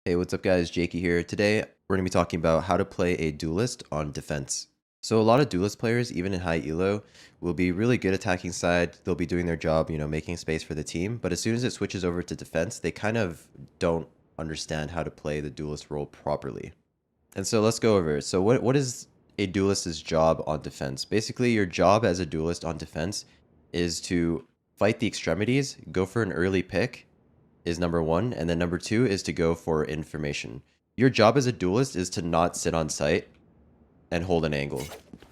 Hey, what's up guys? Jaeky here. Today, we're going to be talking about how to play a Duelist on defense. So a lot of Duelist players, even in high elo, will be really good attacking side. They'll be doing their job, making space for the team. But as soon as it switches over to defense, they kind of don't understand how to play the Duelist role properly. And so let's go over it. So what is a Duelist's job on defense? Basically, your job as a Duelist on defense is to fight the extremities, go for an early pick, is number one, and then number two is to go for information. Your job as a duelist is to not sit on site and hold an angle.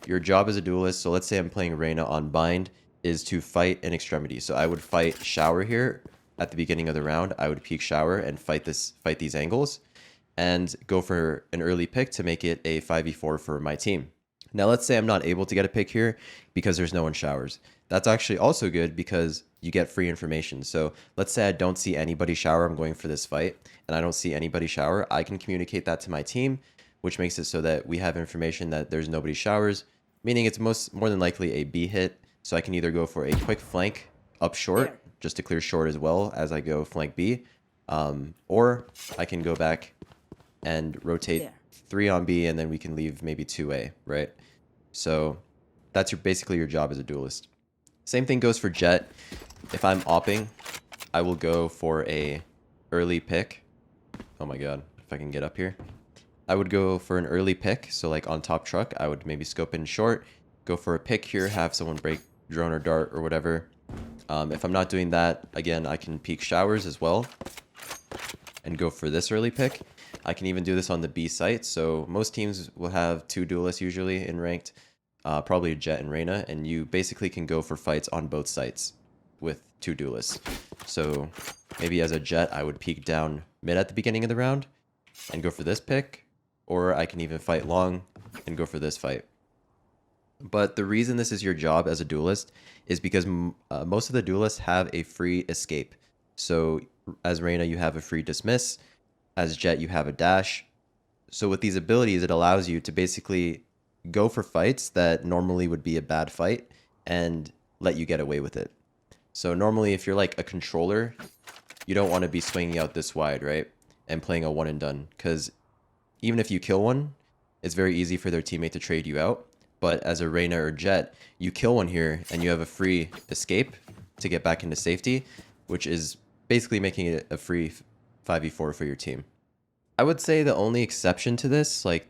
Your job as a duelist, so let's say I'm playing Reyna on bind, is to fight an extremity. So I would fight shower here at the beginning of the round. I would peek shower and fight these angles and go for an early pick to make it a 5v4 for my team. Now let's say I'm not able to get a pick here because there's no one showers. That's actually also good because you get free information. So let's say I don't see anybody shower, I'm going for this fight, and I don't see anybody shower. I can communicate that to my team, which makes it so that we have information that there's nobody showers, meaning it's more than likely a B hit. So I can either go for a quick flank up short, just to clear short as well as I go flank B, or I can go back and rotate 3 on B, and then we can leave maybe 2A, right? So that's basically your job as a duelist. Same thing goes for Jet. If I'm opping, I will go for a early pick. Oh my god, if I can get up here. I would go for an early pick, so like on top truck, I would maybe scope in short, go for a pick here, have someone break drone or dart or whatever. If I'm not doing that, again, I can peek showers as well and go for this early pick. I can even do this on the B site, so most teams will have 2 duelists usually in ranked, probably Jet and Reyna, and you basically can go for fights on both sites with 2 duelists. So maybe as a Jet, I would peek down mid at the beginning of the round and go for this pick, or I can even fight long and go for this fight. But the reason this is your job as a duelist is because most of the duelists have a free escape. So as Reyna, you have a free dismiss. As Jet, you have a dash. So with these abilities, it allows you to basically go for fights that normally would be a bad fight and let you get away with it. So normally, if you're like a controller, you don't want to be swinging out this wide, right? And playing a one and done. Because even if you kill one, it's very easy for their teammate to trade you out. But as a Reyna or Jet, you kill one here and you have a free escape to get back into safety, which is basically making it a free 5v4 for your team. I would say the only exception to this, like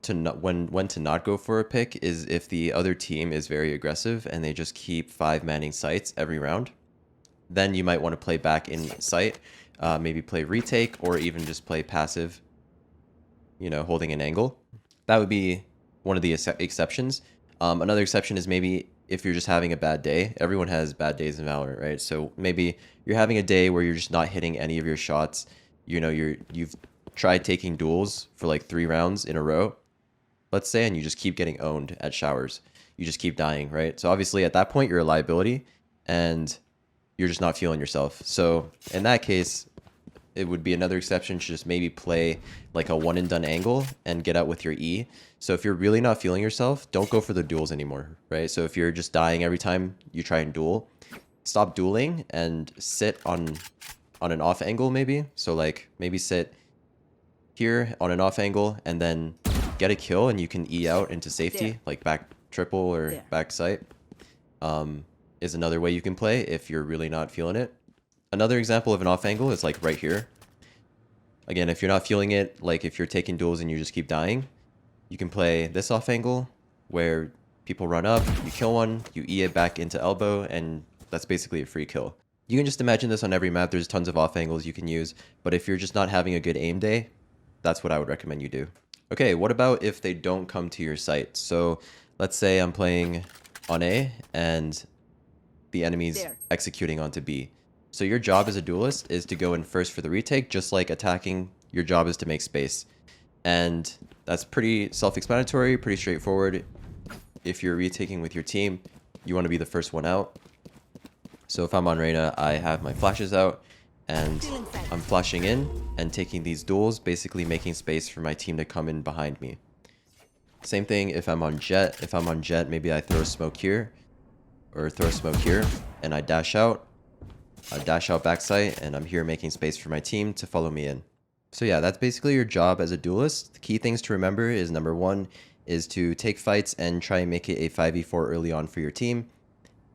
to not, when to not go for a pick, is if the other team is very aggressive and they just keep 5-manning sites every round. Then you might want to play back in sight, maybe play retake or even just play passive, holding an angle. That would be one of the exceptions. Another exception is maybe if you're just having a bad day. Everyone has bad days in Valorant, right? So maybe you're having a day where you're just not hitting any of your shots. You've tried taking duels for like 3 rounds in a row, let's say, and you just keep getting owned at showers. You just keep dying, right? So obviously at that point you're a liability and you're just not feeling yourself. So in that case, it would be another exception to just maybe play like a one and done angle and get out with your E. So if you're really not feeling yourself, don't go for the duels anymore, right? So if you're just dying every time you try and duel, stop dueling and sit on an off angle maybe. So like maybe sit here on an off angle and then get a kill and you can E out into safety, like back triple or back sight. Is another way you can play if you're really not feeling it. Another example of an off angle is like right here. Again, if you're not feeling it, like if you're taking duels and you just keep dying, you can play this off angle where people run up, you kill one, you E it back into elbow, and that's basically a free kill. You can just imagine this on every map. There's tons of off angles you can use, but if you're just not having a good aim day, that's what I would recommend you do. Okay, what about if they don't come to your site? So let's say I'm playing on A and the enemy's executing onto B. So your job as a duelist is to go in first for the retake, just like attacking. Your job is to make space. And that's pretty self-explanatory, pretty straightforward. If you're retaking with your team, you want to be the first one out. So if I'm on Reyna, I have my flashes out and I'm flashing in and taking these duels, basically making space for my team to come in behind me. Same thing if I'm on Jet. If I'm on Jet, maybe I throw a smoke here or throw a smoke here and I dash out backside, and I'm here making space for my team to follow me in. So yeah, that's basically your job as a duelist. The key things to remember is number one is to take fights and try and make it a 5v4 early on for your team.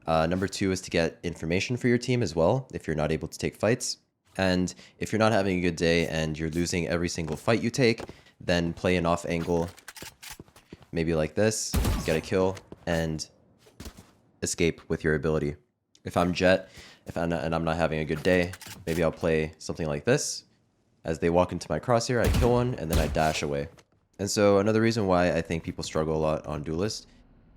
Number two is to get information for your team as well if you're not able to take fights. And if you're not having a good day and you're losing every single fight you take, then play an off angle, maybe like this, get a kill, and escape with your ability. If I'm Jet, and I'm not having a good day, maybe I'll play something like this. As they walk into my crosshair, I kill one, and then I dash away. And so another reason why I think people struggle a lot on Duelist,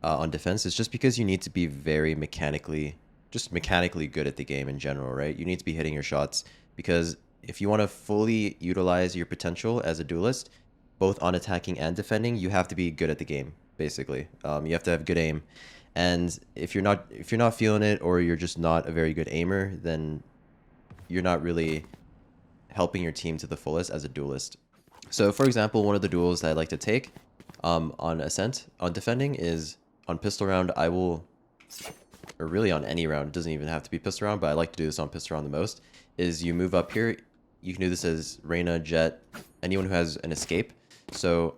on defense, is just because you need to be very mechanically good at the game in general, right? You need to be hitting your shots, because if you want to fully utilize your potential as a Duelist, both on attacking and defending, you have to be good at the game, basically. You have to have good aim. And if you're not feeling it, or you're just not a very good aimer, then you're not really helping your team to the fullest as a Duelist. So for example, one of the duels that I like to take on Ascent, on defending, is on pistol round. I will, or really on any round, it doesn't even have to be pistol round, but I like to do this on pistol round the most, is you move up here. You can do this as Reyna, Jet, anyone who has an escape. So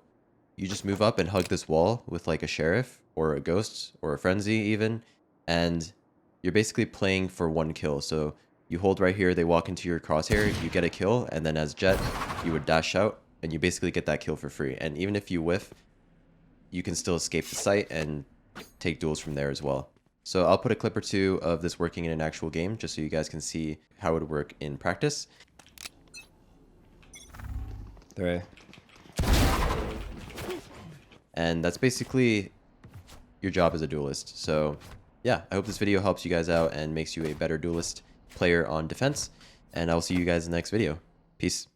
you just move up and hug this wall with like a Sheriff or a Ghost or a Frenzy even, and you're basically playing for one kill. So you hold right here, they walk into your crosshair, you get a kill, and then as Jet, you would dash out, and you basically get that kill for free. And even if you whiff, you can still escape the site and take duels from there as well. So I'll put a clip or two of this working in an actual game, just so you guys can see how it would work in practice. Right. And that's basically your job as a Duelist. So yeah, I hope this video helps you guys out and makes you a better Duelist player on defense. And I'll see you guys in the next video. Peace.